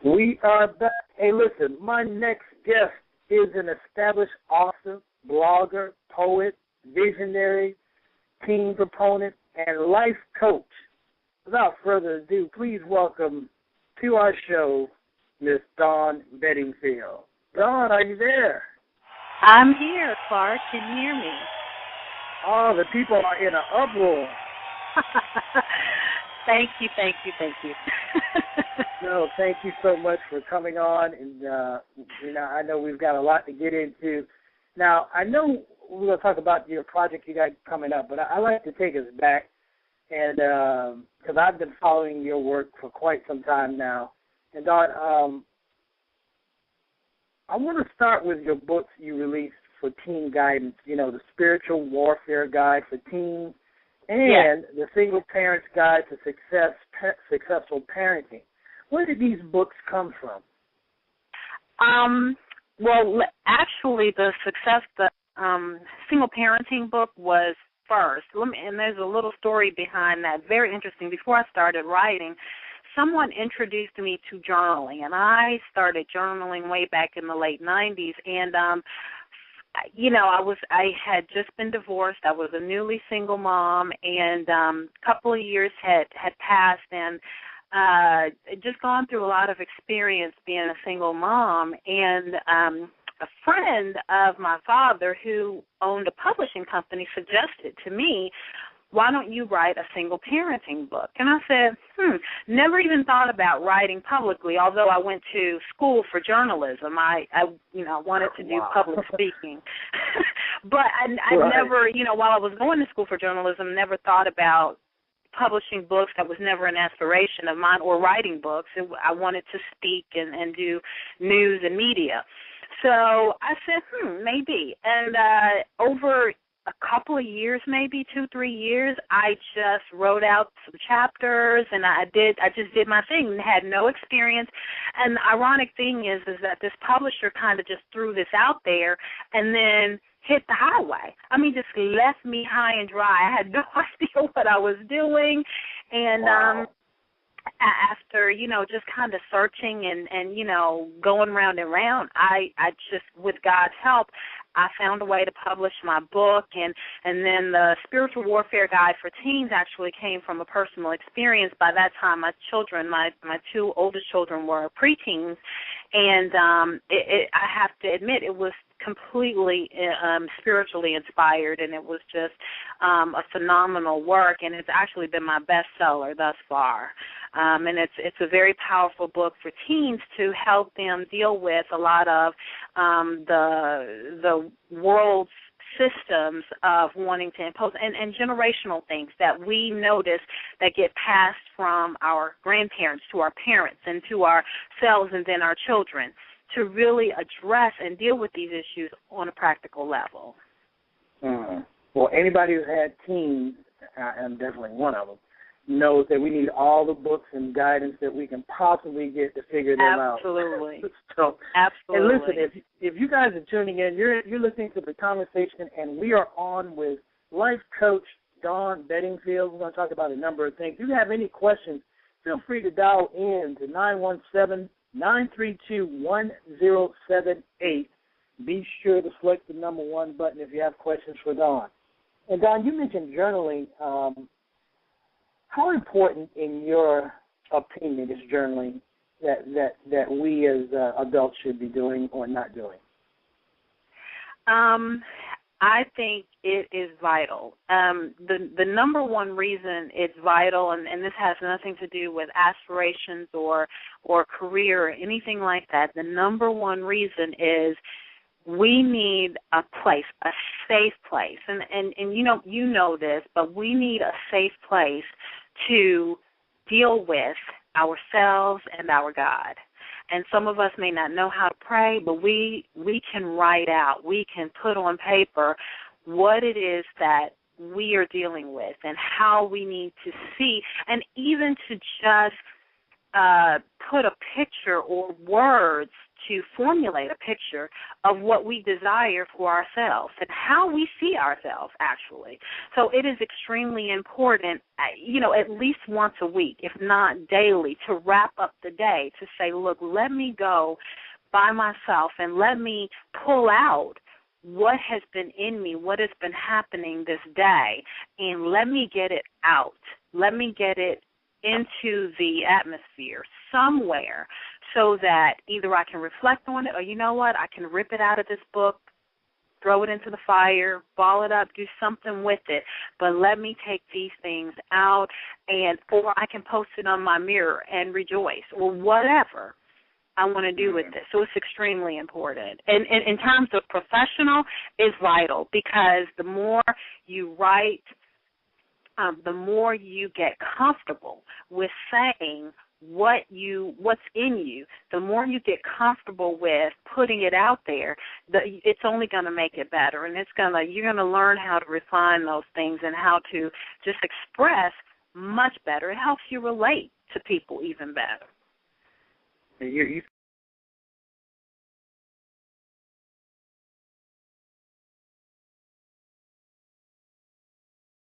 We are back. Hey, listen, my next guest is an established author, blogger, poet, visionary, teen proponent, and life coach. Without further ado, please welcome to our show, Miss Dawn Bedingfield. Dawn, are you there? I'm here, Clark. Can you hear me? Oh, the people are in an uproar. Thank you, thank you, thank you. No, thank you so much for coming on. And, I know we've got a lot to get into. Now, I know we're going to talk about your project you got coming up, but I like to take us back, and because I've been following your work for quite some time now. And, Dawn, I want to start with your books you released for teen guidance, the Spiritual Warfare Guide for Teens and the Single Parent's Guide to Successful Parenting. Where did these books come from? Well, actually, the single parenting book was first. And there's a little story behind that, very interesting. Before I started writing, someone introduced me to journaling, and I started journaling way back in the late 90s. And I had just been divorced. I was a newly single mom, and a couple of years had passed, and just gone through a lot of experience being a single mom. And a friend of my father who owned a publishing company suggested to me, why don't you write a single parenting book? And I said, never even thought about writing publicly, although I went to school for journalism. I wanted to do public speaking. But I never, while I was going to school for journalism, never thought about publishing books. That was never an aspiration of mine, or writing books. I wanted to speak and do news and media. So I said, maybe. And over a couple of years, maybe 2-3 years, I just wrote out some chapters, and I just did my thing and had no experience. And the ironic thing is that this publisher kind of just threw this out there and then hit the highway. I mean, just left me high and dry. I had no idea what I was doing. And after, just kind of searching and going round and round, I just, with God's help, I found a way to publish my book, and then the Spiritual Warfare Guide for Teens actually came from a personal experience. By that time, my children, my two oldest children were preteens, and I have to admit, it was completely spiritually inspired, and it was just a phenomenal work, and it's actually been my bestseller thus far. And it's a very powerful book for teens to help them deal with a lot of the world's systems of wanting to impose and generational things that we notice that get passed from our grandparents to our parents and to ourselves and then our children, to really address and deal with these issues on a practical level. Well, anybody who's had teens, I'm definitely one of them, knows that we need all the books and guidance that we can possibly get to figure them out. Absolutely. So, absolutely. And listen, if you guys are tuning in, you're listening to the conversation, and we are on with life coach Dawn Bedingfield. We're going to talk about a number of things. If you have any questions, feel free to dial in to 917-932-1078. Be sure to select the number 1 button if you have questions for Dawn. And Dawn, you mentioned journaling. How important, in your opinion, is journaling that we as adults should be doing or not doing? I think it is vital. The number one reason it's vital, and this has nothing to do with aspirations or career or anything like that, the number one reason is we need a place, a safe place. And you know this, but we need a safe place to deal with ourselves and our God. And some of us may not know how to pray, but we can write out, we can put on paper what it is that we are dealing with and how we need to see, and even to just put a picture or words to formulate a picture of what we desire for ourselves and how we see ourselves, actually. So it is extremely important, at least once a week, if not daily, to wrap up the day, to say, look, let me go by myself and let me pull out what has been in me, what has been happening this day, and let me get it out. Let me get it into the atmosphere somewhere so that either I can reflect on it or, you know what, I can rip it out of this book, throw it into the fire, ball it up, do something with it. But let me take these things out, or I can post it on my mirror and rejoice, or whatever I want to do with this. So it's extremely important. And in terms of professional, it's vital, because the more you write, the more you get comfortable with saying what's in you, the more you get comfortable with putting it out there, it's only going to make it better. And you're going to learn how to refine those things and how to just express much better. It helps you relate to people even better. You